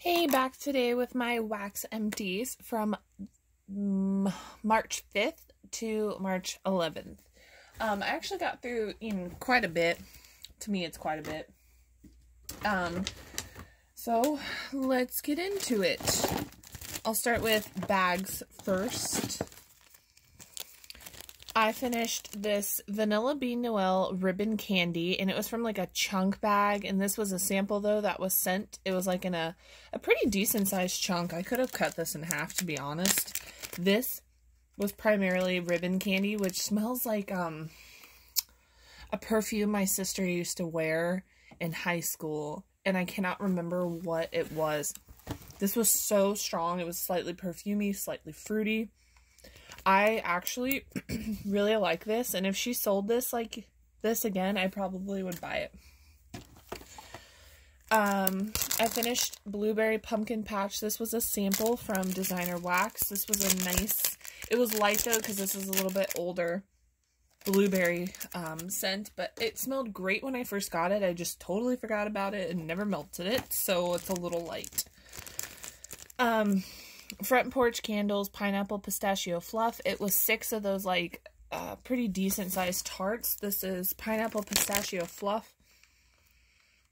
Hey, back today with my wax empties from March 5th to March 11th. I actually got through quite a bit. To me, it's quite a bit. So let's get into it. I'll start with bags first. I finished this Vanilla Bean Noel ribbon candy, and it was from like a chunk bag, and this was a sample though that was sent. It was like in a pretty decent sized chunk. I could have cut this in half, to be honest. This was primarily ribbon candy, which smells like a perfume my sister used to wear in high school, and I cannot remember what it was. This was so strong. It was slightly perfumey, slightly fruity. I actually really like this, and if she sold this like this again, I probably would buy it. I finished Blueberry Pumpkin Patch. This was a sample from Designer Wax. This was a nice, it was light though because this is a little bit older blueberry scent, but it smelled great when I first got it. I just totally forgot about it and never melted it, so it's a little light. Front Porch Candles Pineapple Pistachio Fluff. It was 6 of those like pretty decent sized tarts. This is Pineapple Pistachio Fluff.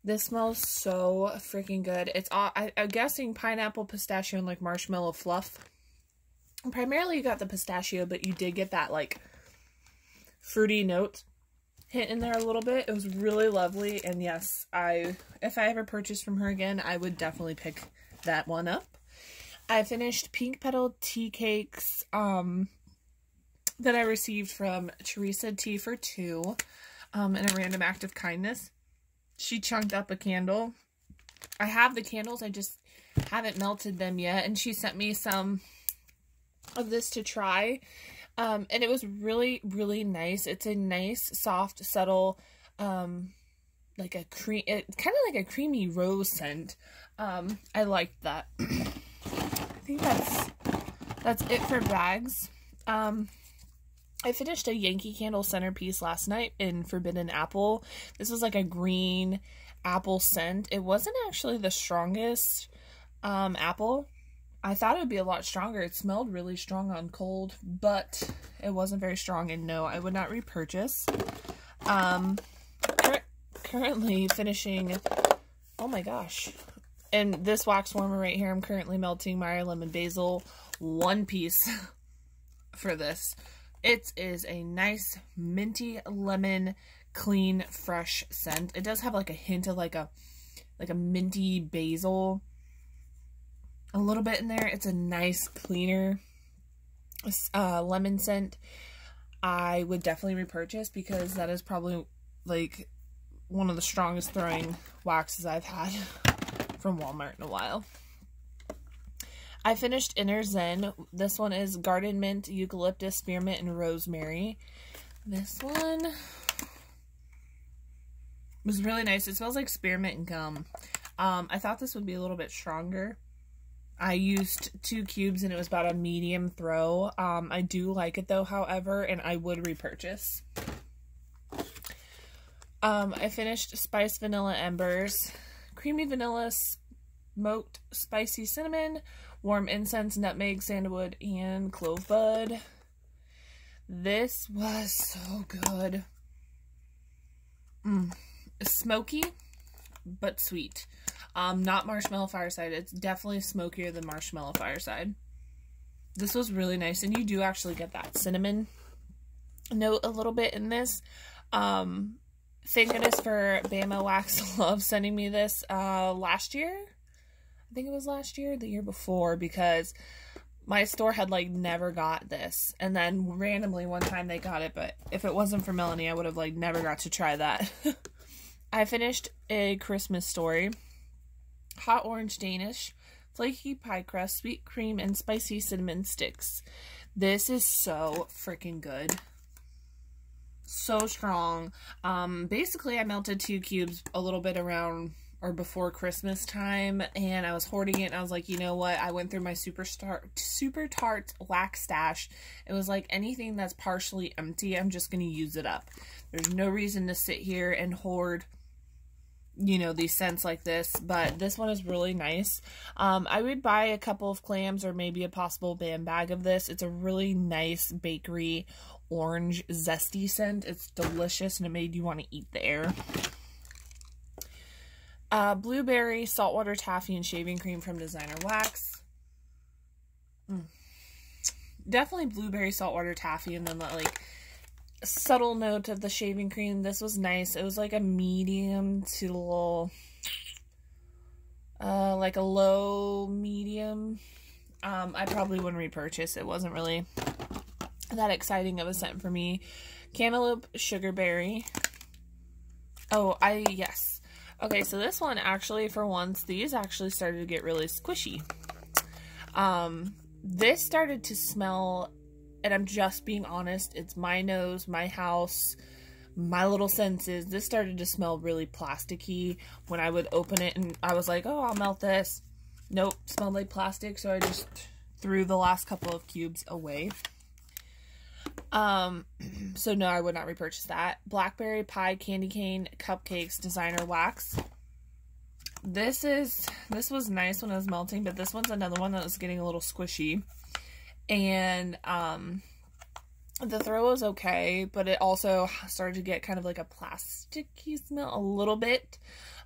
This smells so freaking good. It's I'm guessing pineapple, pistachio, and like marshmallow fluff. And primarily you got the pistachio, but you did get that like fruity note hit in there a little bit. It was really lovely, and yes, if I ever purchased from her again, I would definitely pick that one up. I finished Pink Petal Tea Cakes that I received from Teresa Tea for 2 in a random act of kindness. She chunked up a candle. I have the candles, I just haven't melted them yet, and she sent me some of this to try, and it was really, really nice. It's a nice, soft, subtle, like a cream, kind of like a creamy rose scent. I liked that. I think that's it for bags. I finished a Yankee Candle centerpiece last night in Forbidden Apple. This was like a green apple scent. It wasn't actually the strongest apple. I thought it would be a lot stronger. It smelled really strong on cold, but it wasn't very strong, and no, I would not repurchase. Currently finishing, oh my gosh. And this wax warmer right here, I'm currently melting Meyer Lemon Basil 1 piece for this. It is a nice minty lemon, clean, fresh scent. It does have like a hint of like a minty basil, a little bit in there. It's a nice, cleaner lemon scent. I would definitely repurchase because that is probably like one of the strongest throwing waxes I've had from Walmart in a while. I finished Inner Zen. This one is Garden Mint, Eucalyptus, Spearmint, and Rosemary. This one was really nice. It smells like spearmint and gum. I thought this would be a little bit stronger. I used 2 cubes and it was about a medium throw. I do like it though, however, and I would repurchase. I finished Spice Vanilla Embers. Creamy vanilla, smoked spicy cinnamon, warm incense, nutmeg, sandalwood, and clove bud. This was so good. Smoky, but sweet. Not Marshmallow Fireside. It's definitely smokier than Marshmallow Fireside. This was really nice, and you do actually get that cinnamon note a little bit in this. Thank goodness for Bama Wax Love sending me this last year. I think it was last year, the year before, because my store had like never got this, and then randomly one time they got it, but if it wasn't for Melanie, I would have like never got to try that. I finished A Christmas Story. Hot Orange Danish, flaky pie crust, sweet cream, and spicy cinnamon sticks. This is so freaking good. So strong. Basically I melted 2 cubes a little bit around or before Christmas time, and I was hoarding it, and I was like, you know what, I went through my Super Tart wax stash. It was like anything that's partially empty, I'm just going to use it up. There's no reason to sit here and hoard you know, these scents like this, but this one is really nice. I would buy a couple of clams or maybe a possible bag of this. It's a really nice bakery orange zesty scent. It's delicious and it made you want to eat the air. Blueberry, saltwater taffy, and shaving cream from Designer Wax. Definitely blueberry, saltwater taffy, and then that like subtle note of the shaving cream. This was nice. It was like a medium to little, like a low medium. I probably wouldn't repurchase. It wasn't really that exciting of a scent for me. Cantaloupe, sugarberry. Oh, yes. Okay, so this one actually, for once, these actually started to get really squishy. This started to smell, and I'm just being honest, it's my nose, my house, my little senses. This started to smell really plasticky when I would open it, and I was like, oh, I'll melt this. Nope, smelled like plastic, so I just threw the last couple of cubes away. So no, I would not repurchase that. Blackberry pie, candy cane, cupcakes, Designer Wax. This was nice when it was melting, but this one's another one that was getting a little squishy. And, the throw was okay, but it also started to get kind of like a plasticky smell a little bit.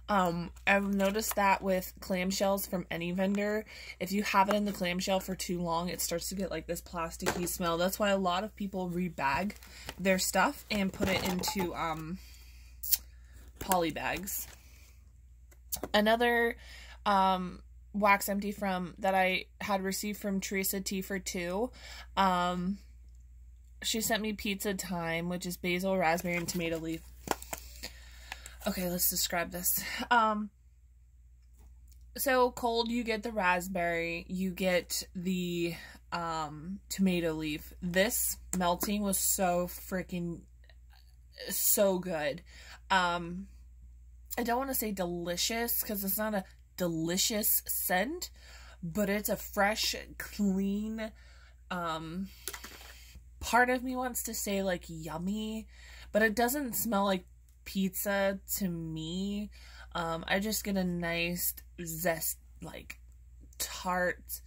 I've noticed that with clamshells from any vendor, if you have it in the clamshell for too long, it starts to get like this plasticky smell. That's why a lot of people rebag their stuff and put it into, poly bags. Another, wax empty that I had received from Teresa T for 2. She sent me Pizza Time, which is basil, raspberry, and tomato leaf. Okay, let's describe this. So cold, you get the raspberry, you get the tomato leaf. This melting was so freaking so good. I don't want to say delicious because it's not a delicious scent, but it's a fresh, clean, part of me wants to say like yummy, but it doesn't smell like pizza to me. I just get a nice zest, like tart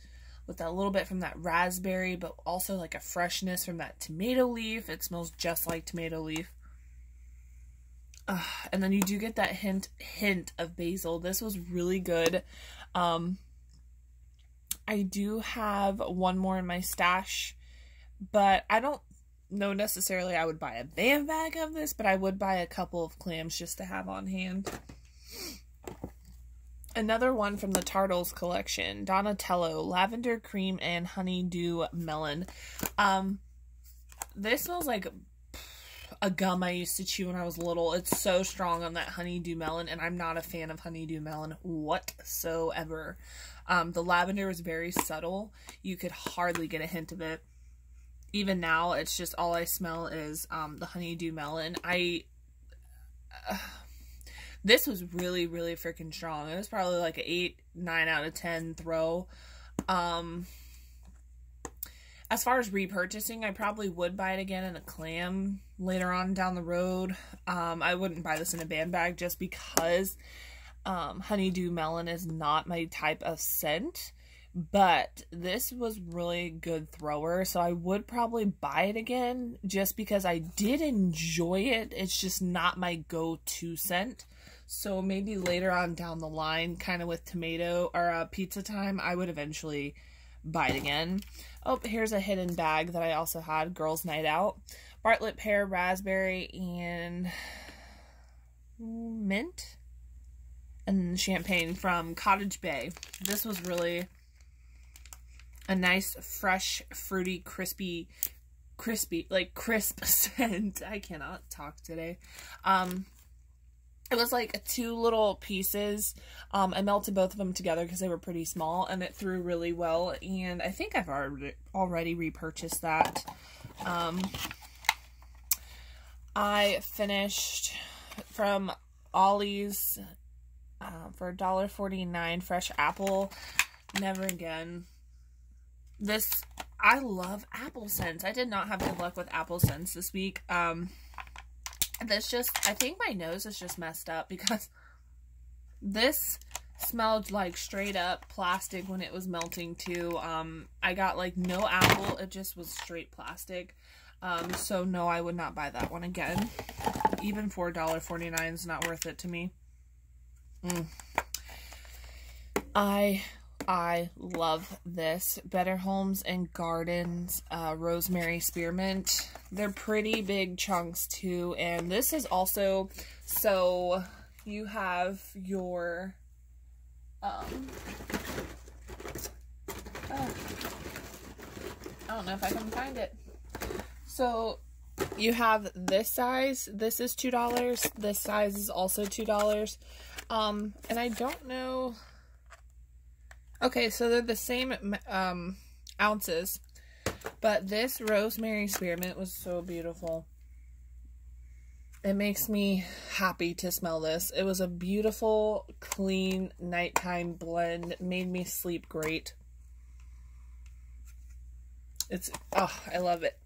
with a little bit from that raspberry, but also like a freshness from that tomato leaf. It smells just like tomato leaf. And then you do get that hint of basil. This was really good. I do have one more in my stash, but I don't know necessarily I would buy a bag of this, but I would buy a couple of clams just to have on hand. Another one from the Tartles collection, Donatello, lavender cream and honeydew melon. This smells like a gum I used to chew when I was little. It's so strong on that honeydew melon, and I'm not a fan of honeydew melon whatsoever. The lavender was very subtle. You could hardly get a hint of it. Even now, it's just all I smell is the honeydew melon. This was really, really freaking strong. It was probably like an 8, 9 out of 10 throw. As far as repurchasing, I probably would buy it again in a clam later on down the road. I wouldn't buy this in a bag just because honeydew melon is not my type of scent. But this was really good thrower, so I would probably buy it again just because I did enjoy it. It's just not my go-to scent. So maybe later on down the line, kind of with tomato or Pizza Time, I would eventually buy it again. Oh, here's a hidden bag that I also had, Girls Night Out. Bartlett pear, raspberry, and mint. And champagne from Cottage Bay. This was really a nice, fresh, fruity, crispy, like crisp scent. I cannot talk today. It was like 2 little pieces. I melted both of them together because they were pretty small, and it threw really well. And I think I've already repurchased that. I finished from Ollie's for $1.49 fresh apple. Never again. This, I love apple scents. I did not have good luck with apple scents this week. This just, I think my nose is just messed up because This smelled like straight up plastic when it was melting too. I got like no apple, it just was straight plastic. So no, I would not buy that one again. Even for $1.49 is not worth it to me. I love this. Better Homes and Gardens Rosemary Spearmint. They're pretty big chunks too, and this is also, so you have your I don't know if I can find it. So you have this size. This is $2. This size is also $2. And I don't know. Okay, so they're the same ounces, but this Rosemary Spearmint was so beautiful. It makes me happy to smell this. It was a beautiful, clean, nighttime blend. It made me sleep great. It's, oh, I love it.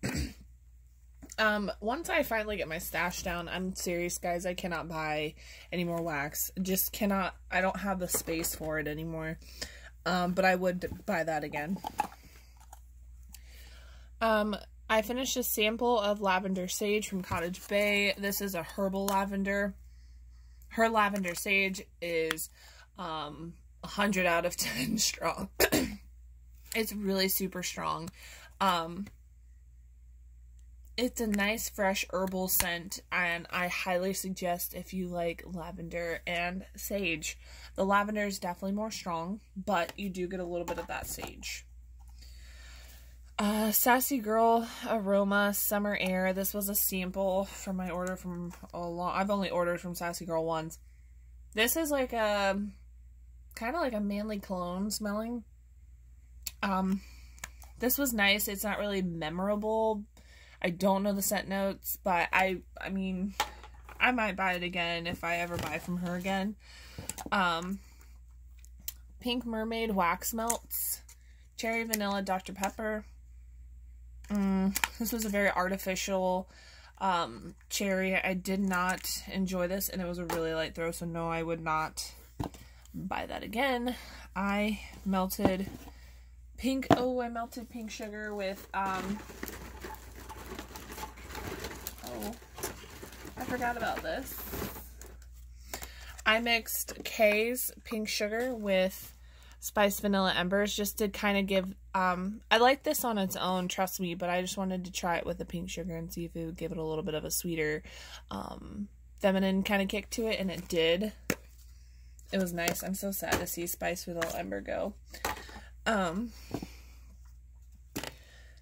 Once I finally get my stash down, I'm serious, guys, I cannot buy any more wax. Just cannot, I don't have the space for it anymore. But I would buy that again. I finished a sample of Lavender Sage from Cottage Bay. This is a herbal lavender. Her lavender sage is 100 out of 10 strong. It's really super strong. It's a nice fresh herbal scent, and I highly suggest if you like lavender and sage. The lavender is definitely more strong, but you do get a little bit of that sage. Sassy Girl Aroma Summer Air. This was a sample from my order from I've only ordered from Sassy Girl once. This is like a kind of like a manly cologne smelling. This was nice. It's not really memorable. I don't know the scent notes, but I mean, I might buy it again if I ever buy from her again. Pink Mermaid Wax Melts. Cherry Vanilla Dr. Pepper. This was a very artificial cherry. I did not enjoy this, and it was a really light throw, so no, I would not buy that again. I melted pink sugar with oh, I forgot about this. I mixed Kay's pink sugar with spiced vanilla embers just to kind of give, I like this on its own, trust me, but I just wanted to try it with the pink sugar and see if it would give it a little bit of a sweeter, feminine kind of kick to it, and it did. It was nice. I'm so sad to see spiced vanilla ember go.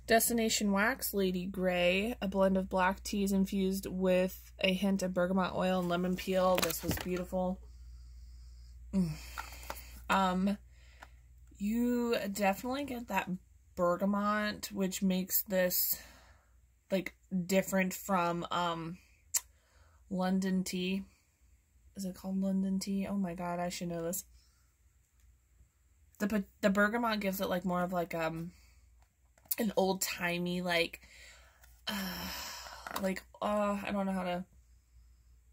Destination Wax, Lady Grey, a blend of black teas infused with a hint of bergamot oil and lemon peel. This was beautiful. You definitely get that bergamot, which makes this like different from London tea. Is it called London tea? Oh my god, I should know this. The bergamot gives it like more of like an old-timey like I don't know how to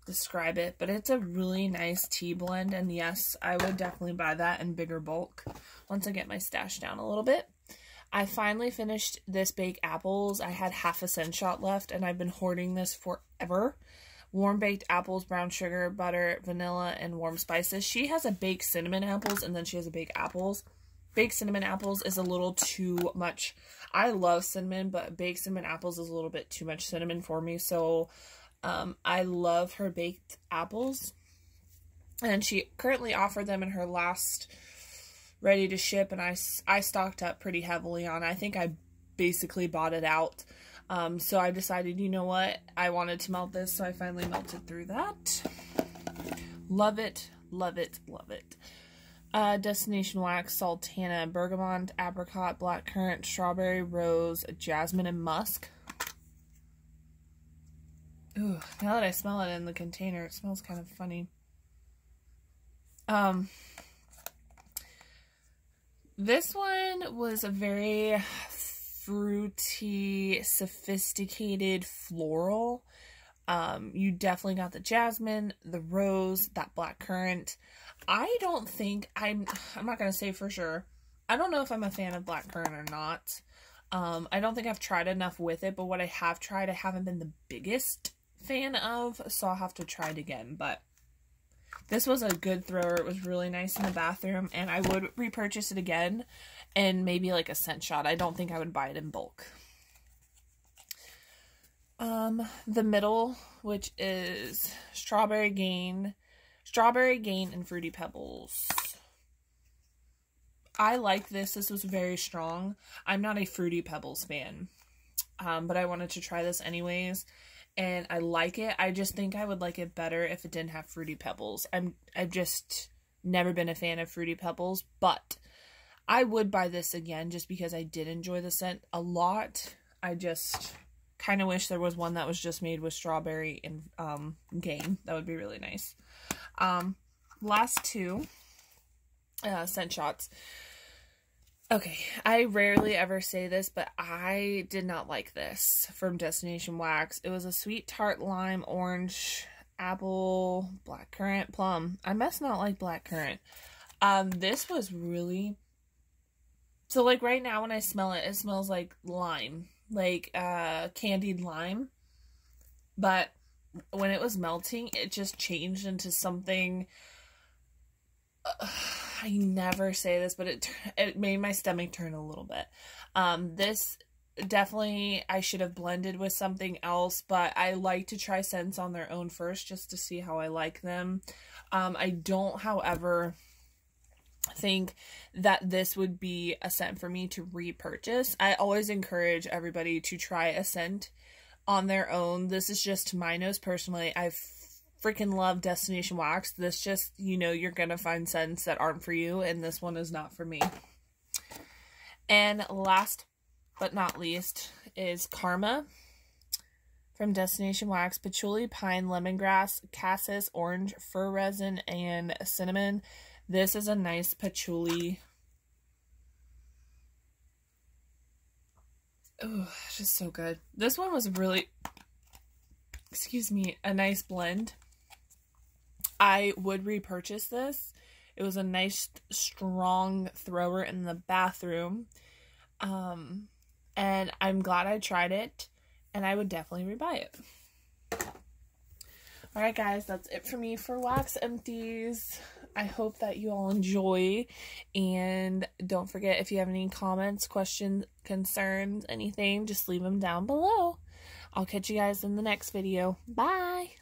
describe it, but it's a really nice tea blend, and yes, I would definitely buy that in bigger bulk once I get my stash down a little bit. I finally finished this baked apples. I had half a cent shot left, and I've been hoarding this forever. Warm baked apples, brown sugar, butter, vanilla, and warm spices. She has a baked cinnamon apples, and then she has a baked apples. Baked cinnamon apples is a little too much. I love cinnamon, but baked cinnamon apples is a little bit too much cinnamon for me, so I love her baked apples. And she currently offered them in her last ready to ship, and I stocked up pretty heavily on it. I think I basically bought it out. So I decided, you know what, I wanted to melt this, so I finally melted through that. Love it, love it, love it. Destination Wax, Sultana, Bergamot, Apricot, Blackcurrant, Strawberry, Rose, Jasmine, and Musk. Ooh, now that I smell it in the container, it smells kind of funny. This one was a very fruity, sophisticated floral. You definitely got the jasmine, the rose, that blackcurrant. I don't think I'm not going to say for sure. I don't know if I'm a fan of blackcurrant or not. I don't think I've tried enough with it, but what I have tried, I haven't been the biggest fan of, so I'll have to try it again. But this was a good thrower. It was really nice in the bathroom, and I would repurchase it again, and maybe like a scent shot. I don't think I would buy it in bulk. The middle, which is Strawberry Gain, and Fruity Pebbles. I like this. This was very strong. I'm not a Fruity Pebbles fan, but I wanted to try this anyways, and I like it. I just think I would like it better if it didn't have Fruity Pebbles. I've just never been a fan of Fruity Pebbles, but I would buy this again just because I did enjoy the scent a lot. I just kind of wish there was one that was just made with strawberry and Gain. That would be really nice. Last two scent shots. Okay, I rarely ever say this, but I did not like this from Destination Wax. It was a sweet tart lime, orange, apple, blackcurrant, plum. I must not like blackcurrant. This was really... So, like, right now when I smell it, it smells like lime. Like, candied lime. But when it was melting, it just changed into something... I never say this, but it made my stomach turn a little bit. This definitely I should have blended with something else, but I like to try scents on their own first just to see how I like them. I don't, however, think that this would be a scent for me to repurchase. I always encourage everybody to try a scent on their own. This is just my nose personally. I've freaking love Destination Wax. This just, you know, you're gonna find scents that aren't for you, and this one is not for me. And last but not least is Karma from Destination Wax. Patchouli, pine, lemongrass, cassis, orange, fir resin, and cinnamon. This is a nice patchouli. Oh, it's just so good. This one was really, excuse me, a nice blend. I would repurchase this. It was a nice, strong thrower in the bathroom. And I'm glad I tried it. And I would definitely rebuy it. Alright guys, that's it for me for Wax Empties. I hope that you all enjoy. And don't forget, if you have any comments, questions, concerns, anything, just leave them down below. I'll catch you guys in the next video. Bye!